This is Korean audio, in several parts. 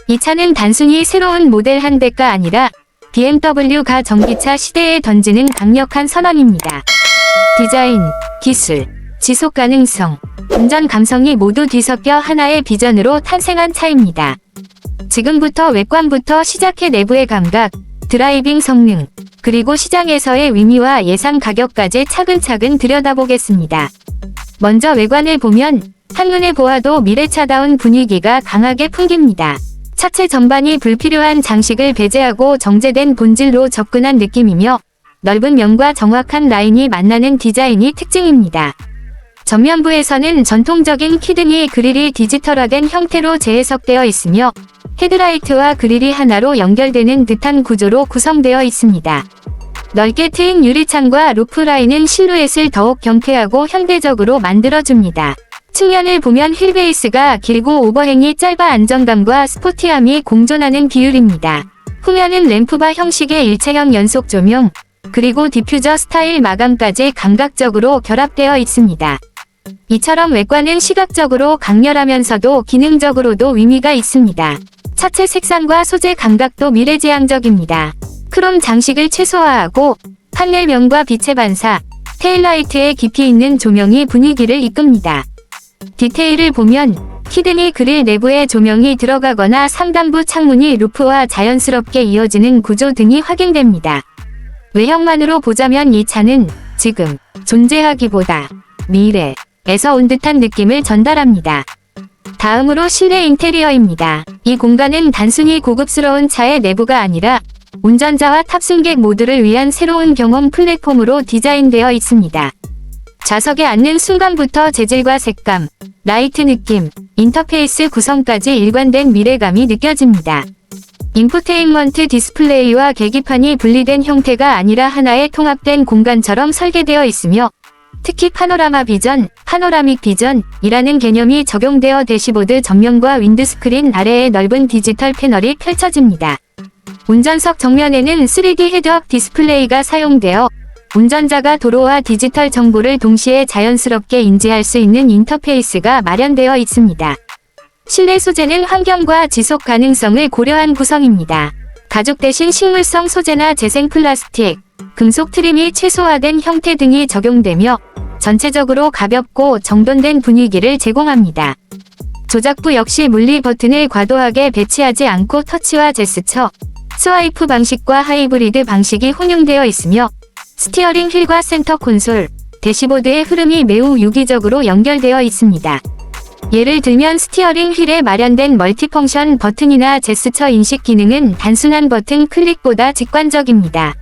이 차는 단순히 새로운 모델 한 대가 아니라 BMW가 전기차 시대에 던지는 강력한 선언입니다. 디자인, 기술, 지속 가능성, 운전 감성이 모두 뒤섞여 하나의 비전으로 탄생한 차입니다. 지금부터 외관부터 시작해 내부의 감각, 드라이빙 성능, 그리고 시장에서의 의미와 예상 가격까지 차근차근 들여다보겠습니다. 먼저 외관을 보면 한눈에 보아도 미래차다운 분위기가 강하게 풍깁니다. 차체 전반이 불필요한 장식을 배제하고 정제된 본질로 접근한 느낌이며 넓은 면과 정확한 라인이 만나는 디자인이 특징입니다. 전면부에서는 전통적인 키드니 그릴이 디지털화된 형태로 재해석되어 있으며 헤드라이트와 그릴이 하나로 연결되는 듯한 구조로 구성되어 있습니다. 넓게 트인 유리창과 루프라인은 실루엣을 더욱 경쾌하고 현대적으로 만들어줍니다. 측면을 보면 휠베이스가 길고 오버행이 짧아 안정감과 스포티함이 공존하는 비율입니다. 후면은 램프바 형식의 일체형 연속 조명, 그리고 디퓨저 스타일 마감까지 감각적으로 결합되어 있습니다. 이처럼 외관은 시각적으로 강렬하면서도 기능적으로도 의미가 있습니다. 차체 색상과 소재 감각도 미래지향적입니다. 크롬 장식을 최소화하고 판넬면과 빛의 반사, 테일라이트에 깊이 있는 조명이 분위기를 이끕니다. 디테일을 보면 키드니 그릴 내부에 조명이 들어가거나 상단부 창문이 루프와 자연스럽게 이어지는 구조 등이 확인됩니다. 외형만으로 보자면 이 차는 지금, 존재하기보다 미래에서 온 듯한 느낌을 전달합니다. 다음으로 실내 인테리어입니다. 이 공간은 단순히 고급스러운 차의 내부가 아니라 운전자와 탑승객 모두를 위한 새로운 경험 플랫폼으로 디자인되어 있습니다. 좌석에 앉는 순간부터 재질과 색감, 라이트 느낌, 인터페이스 구성까지 일관된 미래감이 느껴집니다. 인포테인먼트 디스플레이와 계기판이 분리된 형태가 아니라 하나의 통합된 공간처럼 설계되어 있으며 특히 파노라마 비전, 파노라믹 비전이라는 개념이 적용되어 대시보드 전면과 윈드스크린 아래에 넓은 디지털 패널이 펼쳐집니다. 운전석 정면에는 3D 헤드업 디스플레이가 사용되어 운전자가 도로와 디지털 정보를 동시에 자연스럽게 인지할 수 있는 인터페이스가 마련되어 있습니다. 실내 소재는 환경과 지속 가능성을 고려한 구성입니다. 가죽 대신 식물성 소재나 재생 플라스틱, 금속 트림이 최소화된 형태 등이 적용되며 전체적으로 가볍고 정돈된 분위기를 제공합니다. 조작부 역시 물리 버튼을 과도하게 배치하지 않고 터치와 제스처, 스와이프 방식과 하이브리드 방식이 혼용되어 있으며 스티어링 휠과 센터 콘솔, 대시보드의 흐름이 매우 유기적으로 연결되어 있습니다. 예를 들면 스티어링 휠에 마련된 멀티펑션 버튼이나 제스처 인식 기능은 단순한 버튼 클릭보다 직관적입니다.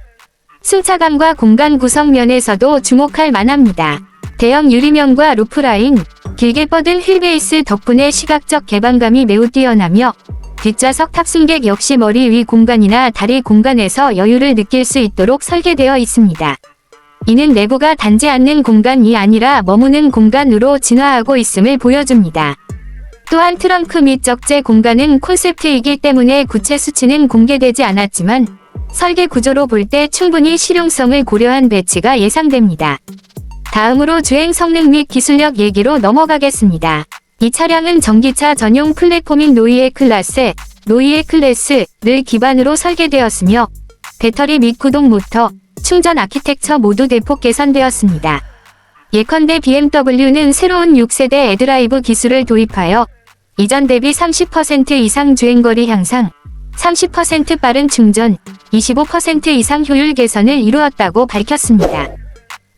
승차감과 공간 구성 면에서도 주목할 만합니다. 대형 유리면과 루프라인, 길게 뻗은 휠베이스 덕분에 시각적 개방감이 매우 뛰어나며 뒷좌석 탑승객 역시 머리 위 공간이나 다리 공간에서 여유를 느낄 수 있도록 설계되어 있습니다. 이는 내부가 단지 앉는 공간이 아니라 머무는 공간으로 진화하고 있음을 보여줍니다. 또한 트렁크 및 적재 공간은 콘셉트이기 때문에 구체 수치는 공개되지 않았지만 설계 구조로 볼 때 충분히 실용성을 고려한 배치가 예상됩니다. 다음으로 주행 성능 및 기술력 얘기로 넘어가겠습니다. 이 차량은 전기차 전용 플랫폼인 노이에 클래스를 기반으로 설계되었으며 배터리 및 구동 모터, 충전 아키텍처 모두 대폭 개선되었습니다. 예컨대 BMW는 새로운 6세대 에드라이브 기술을 도입하여 이전 대비 30% 이상 주행거리 향상, 30% 빠른 충전, 25% 이상 효율 개선을 이루었다고 밝혔습니다.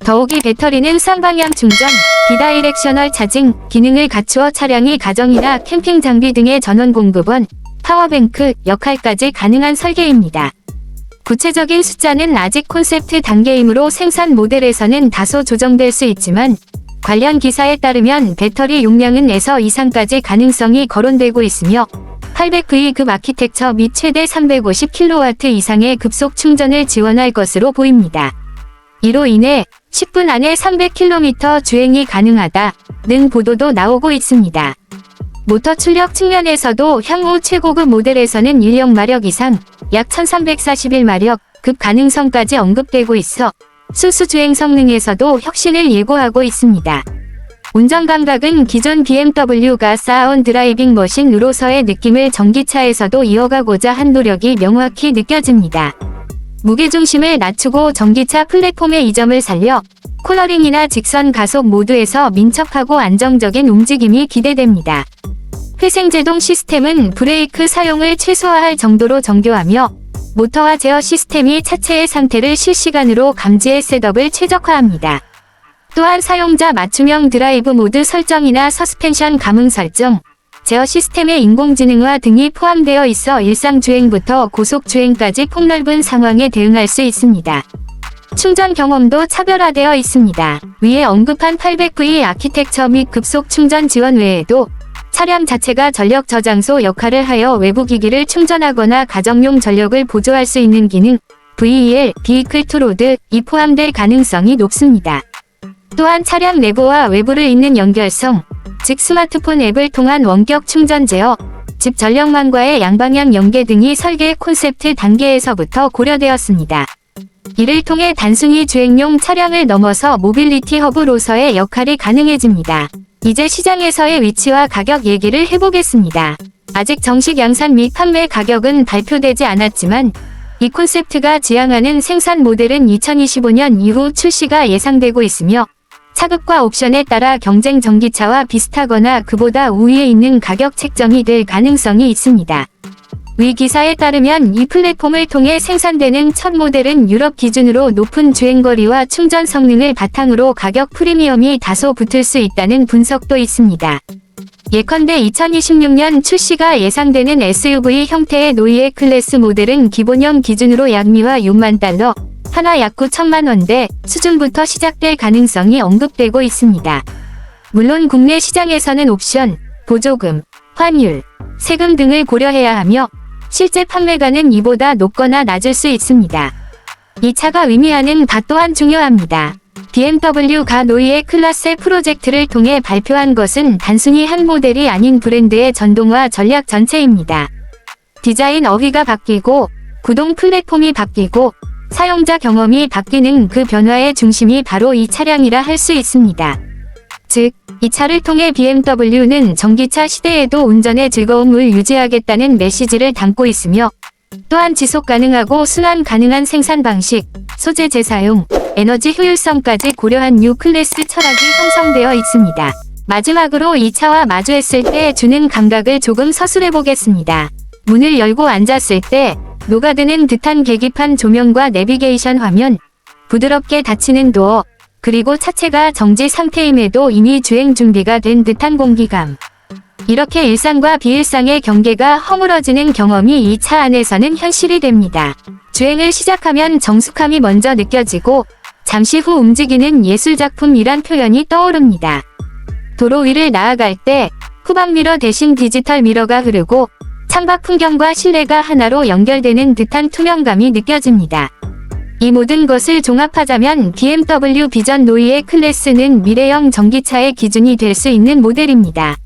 더욱이 배터리는 쌍방향 충전, 비다이렉셔널 차징 기능을 갖추어 차량이 가정이나 캠핑 장비 등의 전원 공급원, 파워뱅크 역할까지 가능한 설계입니다. 구체적인 숫자는 아직 콘셉트 단계이므로 생산 모델에서는 다소 조정될 수 있지만 관련 기사에 따르면 배터리 용량은 에서 이상까지 가능성이 거론되고 있으며 800V급 아키텍처 및 최대 350kW 이상의 급속 충전을 지원할 것으로 보입니다. 이로 인해 10분 안에 300km 주행이 가능하다는 보도도 나오고 있습니다. 모터 출력 측면에서도 향후 최고급 모델에서는 인력 마력 이상 약 1341마력 급 가능성까지 언급되고 있어 순수 주행 성능에서도 혁신을 예고하고 있습니다. 운전 감각은 기존 BMW가 쌓아온 드라이빙 머신으로서의 느낌을 전기차에서도 이어가고자 한 노력이 명확히 느껴집니다. 무게중심을 낮추고 전기차 플랫폼의 이점을 살려 콜러링이나 직선 가속 모드에서 민첩하고 안정적인 움직임이 기대됩니다. 회생제동 시스템은 브레이크 사용을 최소화할 정도로 정교하며 모터와 제어 시스템이 차체의 상태를 실시간으로 감지해 셋업을 최적화합니다. 또한 사용자 맞춤형 드라이브 모드 설정이나 서스펜션 감응 설정, 제어 시스템의 인공지능화 등이 포함되어 있어 일상주행부터 고속주행까지 폭넓은 상황에 대응할 수 있습니다. 충전 경험도 차별화되어 있습니다. 위에 언급한 800V 아키텍처 및 급속 충전 지원 외에도 차량 자체가 전력 저장소 역할을 하여 외부 기기를 충전하거나 가정용 전력을 보조할 수 있는 기능 VEL, Vehicle to Load이 포함될 가능성이 높습니다. 또한 차량 내부와 외부를 잇는 연결성, 즉 스마트폰 앱을 통한 원격 충전 제어, 집 전력망과의 양방향 연계 등이 설계 콘셉트 단계에서부터 고려되었습니다. 이를 통해 단순히 주행용 차량을 넘어서 모빌리티 허브로서의 역할이 가능해집니다. 이제 시장에서의 위치와 가격 얘기를 해보겠습니다. 아직 정식 양산 및 판매 가격은 발표되지 않았지만 이 콘셉트가 지향하는 생산 모델은 2025년 이후 출시가 예상되고 있으며 차급과 옵션에 따라 경쟁 전기차와 비슷하거나 그보다 우위에 있는 가격 책정이 될 가능성이 있습니다. 위 기사에 따르면 이 플랫폼을 통해 생산되는 첫 모델은 유럽 기준으로 높은 주행거리와 충전 성능을 바탕으로 가격 프리미엄이 다소 붙을 수 있다는 분석도 있습니다. 예컨대 2026년 출시가 예상되는 SUV 형태의 노이에 클래스 모델은 기본형 기준으로 약미와 6만 달러, 하나 약 9천만 원대 수준부터 시작될 가능성이 언급되고 있습니다. 물론 국내 시장에서는 옵션, 보조금, 환율, 세금 등을 고려해야 하며 실제 판매가는 이보다 높거나 낮을 수 있습니다. 이 차가 의미하는 바 또한 중요합니다. BMW가 노이에 클래스 프로젝트를 통해 발표한 것은 단순히 한 모델이 아닌 브랜드의 전동화 전략 전체입니다. 디자인 어휘가 바뀌고 구동 플랫폼이 바뀌고 사용자 경험이 바뀌는 그 변화의 중심이 바로 이 차량이라 할 수 있습니다. 즉, 이 차를 통해 BMW는 전기차 시대에도 운전의 즐거움을 유지하겠다는 메시지를 담고 있으며 또한 지속 가능하고 순환 가능한 생산 방식, 소재 재사용, 에너지 효율성까지 고려한 뉴 클래스 철학이 형성되어 있습니다. 마지막으로 이 차와 마주했을 때 주는 감각을 조금 서술해 보겠습니다. 문을 열고 앉았을 때 녹아드는 듯한 계기판 조명과 내비게이션 화면, 부드럽게 닫히는 도어, 그리고 차체가 정지 상태임에도 이미 주행 준비가 된 듯한 공기감. 이렇게 일상과 비일상의 경계가 허물어지는 경험이 이 차 안에서는 현실이 됩니다. 주행을 시작하면 정숙함이 먼저 느껴지고 잠시 후 움직이는 예술작품이란 표현이 떠오릅니다. 도로 위를 나아갈 때 후방 미러 대신 디지털 미러가 흐르고 창밖 풍경과 실내가 하나로 연결되는 듯한 투명감이 느껴집니다. 이 모든 것을 종합하자면 BMW 비전 노이에 클래스는 미래형 전기차의 기준이 될 수 있는 모델입니다.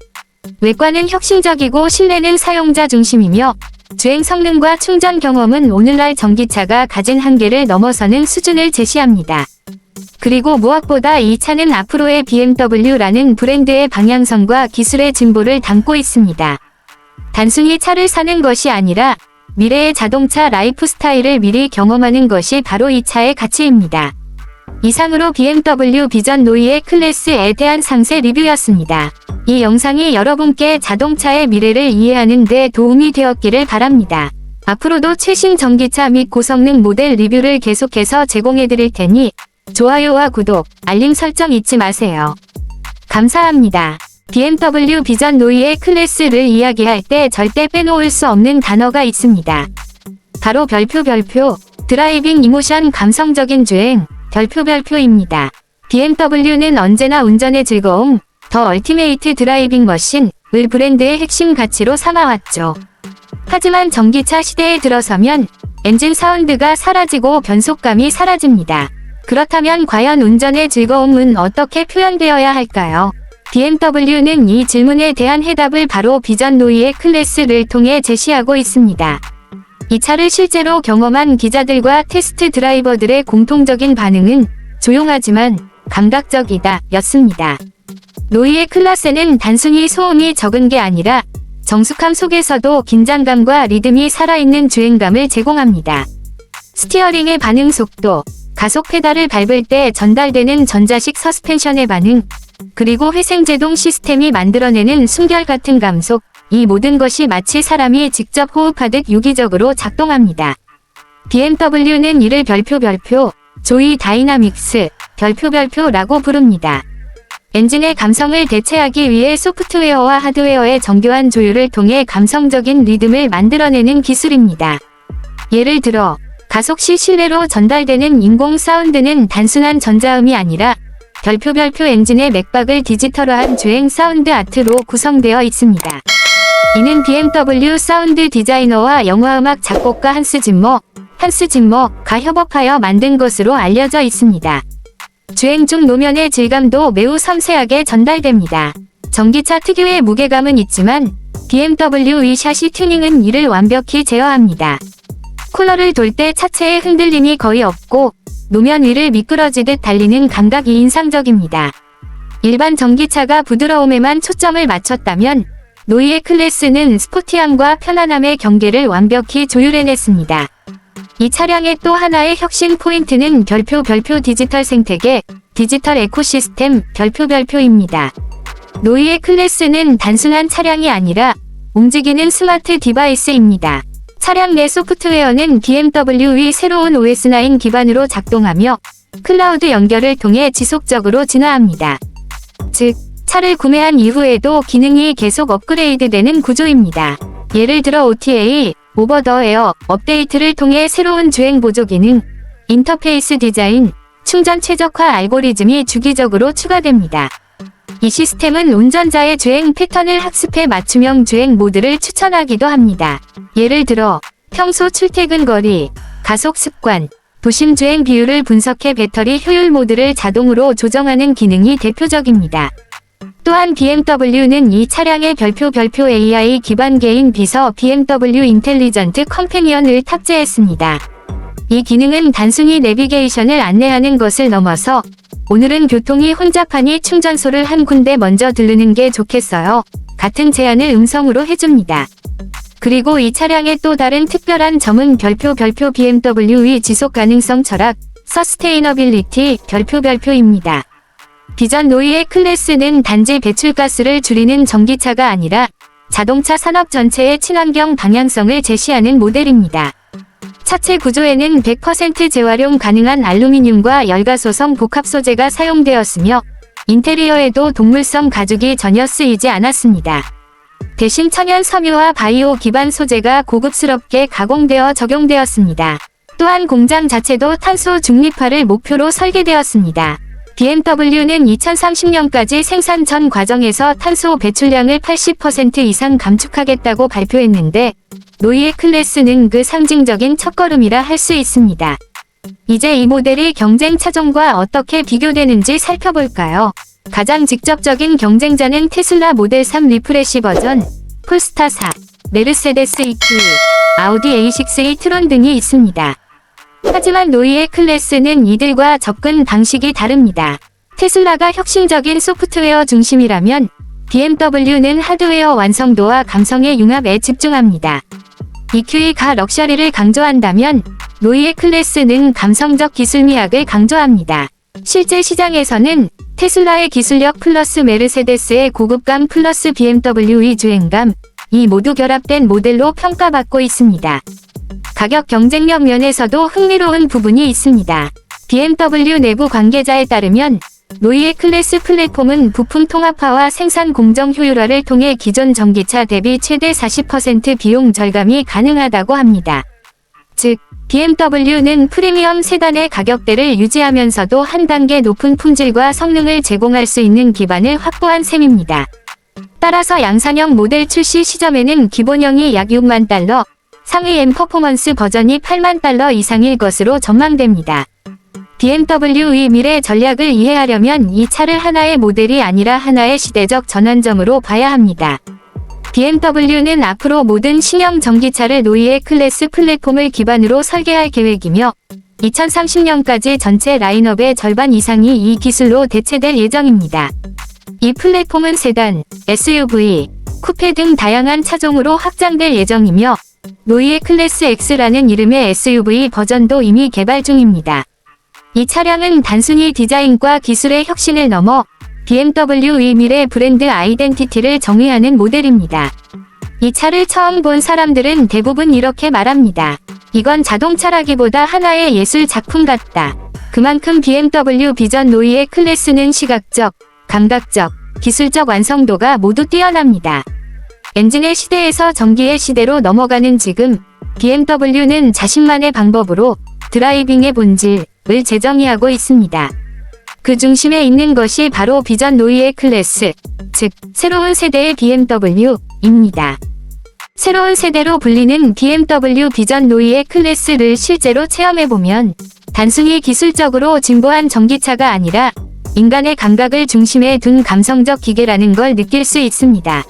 외관은 혁신적이고 실내는 사용자 중심이며 주행 성능과 충전 경험은 오늘날 전기차가 가진 한계를 넘어서는 수준을 제시합니다. 그리고 무엇보다 이 차는 앞으로의 BMW라는 브랜드의 방향성과 기술의 진보를 담고 있습니다. 단순히 차를 사는 것이 아니라 미래의 자동차 라이프 스타일을 미리 경험하는 것이 바로 이 차의 가치입니다. 이상으로 BMW 비전 노이에 클래스에 대한 상세 리뷰였습니다. 이 영상이 여러분께 자동차의 미래를 이해하는 데 도움이 되었기를 바랍니다. 앞으로도 최신 전기차 및 고성능 모델 리뷰를 계속해서 제공해드릴 테니 좋아요와 구독, 알림 설정 잊지 마세요. 감사합니다. BMW 비전 노이에 클래스를 이야기할 때 절대 빼놓을 수 없는 단어가 있습니다. 바로 별표, 드라이빙 이모션 감성적인 주행, 별표입니다. BMW는 언제나 운전의 즐거움, 더 얼티메이트 드라이빙 머신을 브랜드의 핵심 가치로 삼아왔죠. 하지만 전기차 시대에 들어서면 엔진 사운드가 사라지고 변속감이 사라집니다. 그렇다면 과연 운전의 즐거움은 어떻게 표현되어야 할까요? BMW는 이 질문에 대한 해답을 바로 비전 노이에 클래스를 통해 제시하고 있습니다. 이 차를 실제로 경험한 기자들과 테스트 드라이버들의 공통적인 반응은 조용하지만 감각적이다 였습니다. 노이의 클래스는 단순히 소음이 적은 게 아니라 정숙함 속에서도 긴장감과 리듬이 살아있는 주행감을 제공합니다. 스티어링의 반응 속도, 가속 페달을 밟을 때 전달되는 전자식 서스펜션의 반응, 그리고 회생제동 시스템이 만들어내는 숨결 같은 감속, 이 모든 것이 마치 사람이 직접 호흡하듯 유기적으로 작동합니다. BMW는 이를 별표, 조이 다이나믹스, 별표라고 부릅니다. 엔진의 감성을 대체하기 위해 소프트웨어와 하드웨어의 정교한 조율을 통해 감성적인 리듬을 만들어내는 기술입니다. 예를 들어, 가속 시 실내로 전달되는 인공 사운드는 단순한 전자음이 아니라 별표 엔진의 맥박을 디지털화한 주행 사운드 아트로 구성되어 있습니다. 이는 BMW 사운드 디자이너와 영화음악 작곡가 한스 짐머가 협업하여 만든 것으로 알려져 있습니다. 주행 중 노면의 질감도 매우 섬세하게 전달됩니다. 전기차 특유의 무게감은 있지만 BMW 이 샤시 튜닝은 이를 완벽히 제어합니다. 쿨러를 돌 때 차체의 흔들림이 거의 없고 노면 위를 미끄러지듯 달리는 감각이 인상적입니다. 일반 전기차가 부드러움에만 초점을 맞췄다면 노이의 클래스는 스포티함과 편안함의 경계를 완벽히 조율해냈습니다. 이 차량의 또 하나의 혁신 포인트는 별표 디지털 생태계, 디지털 에코시스템 별표입니다. 노이의 클래스는 단순한 차량이 아니라 움직이는 스마트 디바이스입니다. 차량 내 소프트웨어는 BMW의 새로운 OS9 기반으로 작동하며 클라우드 연결을 통해 지속적으로 진화합니다. 즉, 차를 구매한 이후에도 기능이 계속 업그레이드되는 구조입니다. 예를 들어 OTA, 오버 더 에어 업데이트를 통해 새로운 주행 보조 기능, 인터페이스 디자인, 충전 최적화 알고리즘이 주기적으로 추가됩니다. 이 시스템은 운전자의 주행 패턴을 학습해 맞춤형 주행 모드를 추천하기도 합니다. 예를 들어 평소 출퇴근 거리, 가속 습관, 도심 주행 비율을 분석해 배터리 효율 모드를 자동으로 조정하는 기능이 대표적입니다. 또한 BMW는 이 차량에 별표 AI 기반 개인 비서 BMW 인텔리전트 컴패니언을 탑재했습니다. 이 기능은 단순히 내비게이션을 안내하는 것을 넘어서 오늘은 교통이 혼잡하니 충전소를 한 군데 먼저 들르는 게 좋겠어요 같은 제안을 음성으로 해줍니다. 그리고 이 차량의 또 다른 특별한 점은 별표 BMW의 지속 가능성 철학, 서스테이너빌리티 별표입니다. 비전 노이의 클래스는 단지 배출가스를 줄이는 전기차가 아니라 자동차 산업 전체의 친환경 방향성을 제시하는 모델입니다. 차체 구조에는 100% 재활용 가능한 알루미늄과 열가소성 복합 소재가 사용되었으며 인테리어에도 동물성 가죽이 전혀 쓰이지 않았습니다. 대신 천연 섬유와 바이오 기반 소재가 고급스럽게 가공되어 적용되었습니다. 또한 공장 자체도 탄소 중립화를 목표로 설계되었습니다. BMW는 2030년까지 생산 전 과정에서 탄소 배출량을 80% 이상 감축하겠다고 발표했는데 노이의 클래스는 그 상징적인 첫걸음이라 할 수 있습니다. 이제 이 모델이 경쟁 차종과 어떻게 비교되는지 살펴볼까요? 가장 직접적인 경쟁자는 테슬라 모델 3 리프레시 버전, 폴스타 4, 메르세데스 EQ, 아우디 A6e 트론 등이 있습니다. 하지만 노이의 클래스는 이들과 접근 방식이 다릅니다. 테슬라가 혁신적인 소프트웨어 중심이라면 BMW는 하드웨어 완성도와 감성의 융합에 집중합니다. EQ의 가 럭셔리를 강조한다면 노이의 클래스는 감성적 기술 미학을 강조합니다. 실제 시장에서는 테슬라의 기술력 플러스 메르세데스의 고급감 플러스 BMW의 주행감, 이 모두 결합된 모델로 평가받고 있습니다. 가격 경쟁력 면에서도 흥미로운 부분이 있습니다. BMW 내부 관계자에 따르면 노이의 클래스 플랫폼은 부품 통합화와 생산 공정 효율화를 통해 기존 전기차 대비 최대 40% 비용 절감이 가능하다고 합니다. 즉, BMW는 프리미엄 세단의 가격대를 유지하면서도 한 단계 높은 품질과 성능을 제공할 수 있는 기반을 확보한 셈입니다. 따라서 양산형 모델 출시 시점에는 기본형이 약 6만 달러, 상위 M 퍼포먼스 버전이 8만 달러 이상일 것으로 전망됩니다. BMW의 미래 전략을 이해하려면 이 차를 하나의 모델이 아니라 하나의 시대적 전환점으로 봐야 합니다. BMW는 앞으로 모든 신형 전기차를 노이의 클래스 플랫폼을 기반으로 설계할 계획이며 2030년까지 전체 라인업의 절반 이상이 이 기술로 대체될 예정입니다. 이 플랫폼은 세단, SUV, 쿠페 등 다양한 차종으로 확장될 예정이며 노이에 클래스 X라는 이름의 SUV 버전도 이미 개발 중입니다. 이 차량은 단순히 디자인과 기술의 혁신을 넘어 BMW의 미래 브랜드 아이덴티티를 정의하는 모델입니다. 이 차를 처음 본 사람들은 대부분 이렇게 말합니다. 이건 자동차라기보다 하나의 예술 작품 같다. 그만큼 BMW 비전 노이의 클래스는 시각적, 감각적, 기술적 완성도가 모두 뛰어납니다. 엔진의 시대에서 전기의 시대로 넘어가는 지금, BMW는 자신만의 방법으로 드라이빙의 본질을 재정의하고 있습니다. 그 중심에 있는 것이 바로 비전 노이의 클래스, 즉 새로운 세대의 BMW입니다. 새로운 세대로 불리는 BMW 비전 노이의 클래스를 실제로 체험해보면 단순히 기술적으로 진보한 전기차가 아니라 인간의 감각을 중심에 둔 감성적 기계라는 걸 느낄 수 있습니다.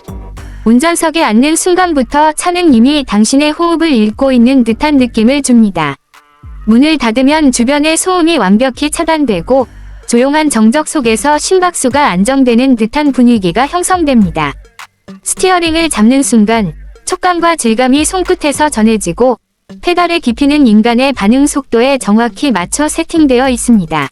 운전석에 앉는 순간부터 차는 이미 당신의 호흡을 읽고 있는 듯한 느낌을 줍니다. 문을 닫으면 주변의 소음이 완벽히 차단되고 조용한 정적 속에서 심박수가 안정되는 듯한 분위기가 형성됩니다. 스티어링을 잡는 순간 촉감과 질감이 손끝에서 전해지고 페달의 깊이는 인간의 반응 속도에 정확히 맞춰 세팅되어 있습니다.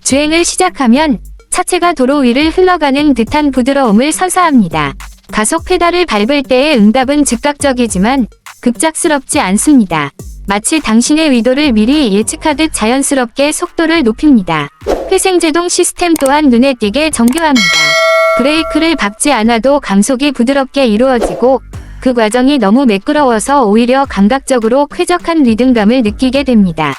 주행을 시작하면 차체가 도로 위를 흘러가는 듯한 부드러움을 선사합니다. 가속 페달을 밟을 때의 응답은 즉각적이지만 급작스럽지 않습니다. 마치 당신의 의도를 미리 예측하듯 자연스럽게 속도를 높입니다. 회생제동 시스템 또한 눈에 띄게 정교합니다. 브레이크를 밟지 않아도 감속이 부드럽게 이루어지고 그 과정이 너무 매끄러워서 오히려 감각적으로 쾌적한 리듬감을 느끼게 됩니다.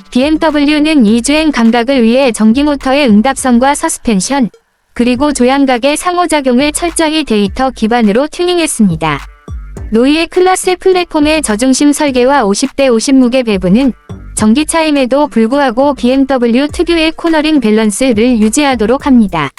BMW는 이 주행 감각을 위해 전기모터의 응답성과 서스펜션, 그리고 조향각의 상호작용을 철저히 데이터 기반으로 튜닝했습니다. 노이의 클래스 플랫폼의 저중심 설계와 50대 50 무게 배분은 전기차임에도 불구하고 BMW 특유의 코너링 밸런스를 유지하도록 합니다.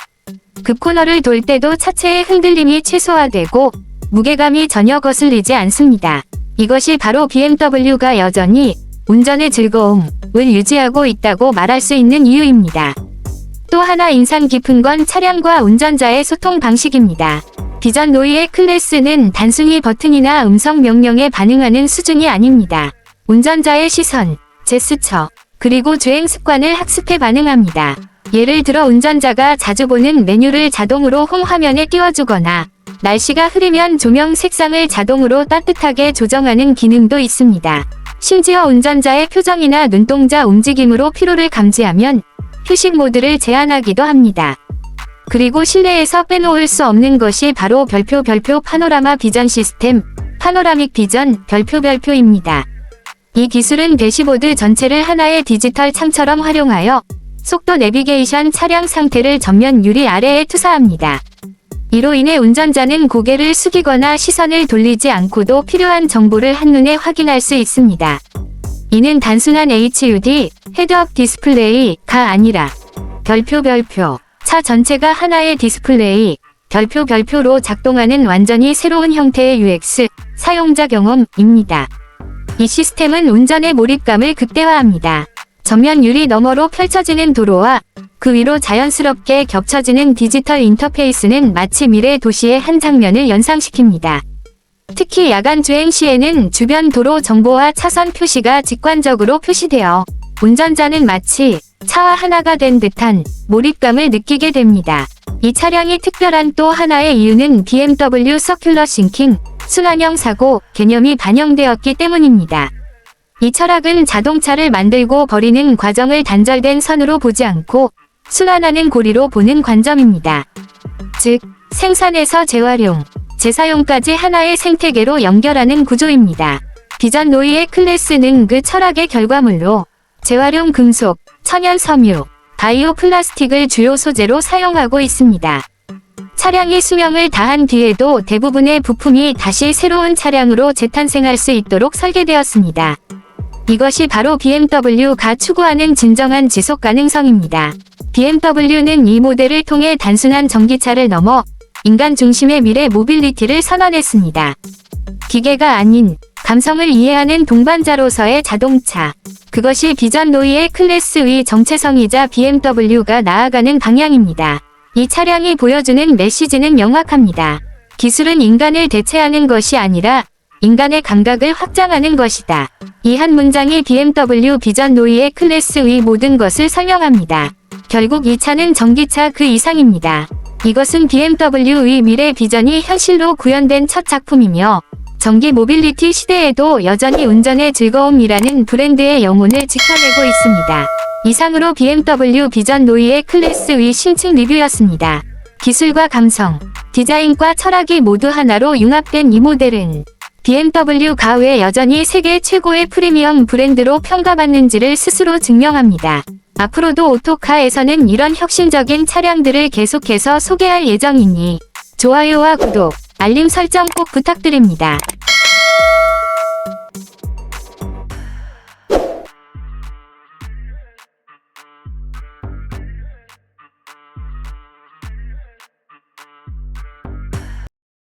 급코너를 돌 때도 차체의 흔들림이 최소화되고 무게감이 전혀 거슬리지 않습니다. 이것이 바로 BMW가 여전히 운전의 즐거움을 유지하고 있다고 말할 수 있는 이유입니다. 또 하나 인상 깊은 건 차량과 운전자의 소통 방식입니다. 비전 노이의 클래스는 단순히 버튼이나 음성 명령에 반응하는 수준이 아닙니다. 운전자의 시선, 제스처, 그리고 주행 습관을 학습해 반응합니다. 예를 들어 운전자가 자주 보는 메뉴를 자동으로 홈 화면에 띄워주거나 날씨가 흐리면 조명 색상을 자동으로 따뜻하게 조정하는 기능도 있습니다. 심지어 운전자의 표정이나 눈동자 움직임으로 피로를 감지하면 휴식 모드를 제한하기도 합니다. 그리고 실내에서 빼놓을 수 없는 것이 바로 별표 파노라마 비전 시스템, 파노라믹 비전 별표입니다. 이 기술은 대시보드 전체를 하나의 디지털 창처럼 활용하여 속도 내비게이션 차량 상태를 전면 유리 아래에 투사합니다. 이로 인해 운전자는 고개를 숙이거나 시선을 돌리지 않고도 필요한 정보를 한눈에 확인할 수 있습니다. 이는 단순한 HUD, 헤드업 디스플레이가 아니라 별표 차 전체가 하나의 디스플레이, 별표로 작동하는 완전히 새로운 형태의 UX, 사용자 경험입니다. 이 시스템은 운전의 몰입감을 극대화합니다. 전면 유리 너머로 펼쳐지는 도로와 그 위로 자연스럽게 겹쳐지는 디지털 인터페이스는 마치 미래 도시의 한 장면을 연상시킵니다. 특히 야간 주행 시에는 주변 도로 정보와 차선 표시가 직관적으로 표시되어 운전자는 마치 차와 하나가 된 듯한 몰입감을 느끼게 됩니다. 이 차량이 특별한 또 하나의 이유는 BMW 서큘러 싱킹, 순환형 사고 개념이 반영되었기 때문입니다. 이 철학은 자동차를 만들고 버리는 과정을 단절된 선으로 보지 않고 순환하는 고리로 보는 관점입니다. 즉, 생산에서 재활용, 재사용까지 하나의 생태계로 연결하는 구조입니다. 비전 노이의 클래스는 그 철학의 결과물로 재활용 금속, 천연 섬유, 바이오 플라스틱을 주요 소재로 사용하고 있습니다. 차량이 수명을 다한 뒤에도 대부분의 부품이 다시 새로운 차량으로 재탄생할 수 있도록 설계되었습니다. 이것이 바로 BMW가 추구하는 진정한 지속 가능성입니다. BMW는 이 모델을 통해 단순한 전기차를 넘어 인간 중심의 미래 모빌리티를 선언했습니다. 기계가 아닌 감성을 이해하는 동반자로서의 자동차. 그것이 비전 노이의 클래스의 정체성이자 BMW가 나아가는 방향입니다. 이 차량이 보여주는 메시지는 명확합니다. 기술은 인간을 대체하는 것이 아니라 인간의 감각을 확장하는 것이다. 이 한 문장이 BMW 비전 노이의 클래스의 모든 것을 설명합니다. 결국 이 차는 전기차 그 이상입니다. 이것은 BMW의 미래 비전이 현실로 구현된 첫 작품이며 전기 모빌리티 시대에도 여전히 운전의 즐거움이라는 브랜드의 영혼을 지켜내고 있습니다. 이상으로 BMW 비전 노이의 클래스의 심층 리뷰였습니다. 기술과 감성, 디자인과 철학이 모두 하나로 융합된 이 모델은 BMW가 왜 여전히 세계 최고의 프리미엄 브랜드로 평가받는지를 스스로 증명합니다. 앞으로도 오토카에서는 이런 혁신적인 차량들을 계속해서 소개할 예정이니 좋아요와 구독, 알림 설정 꼭 부탁드립니다.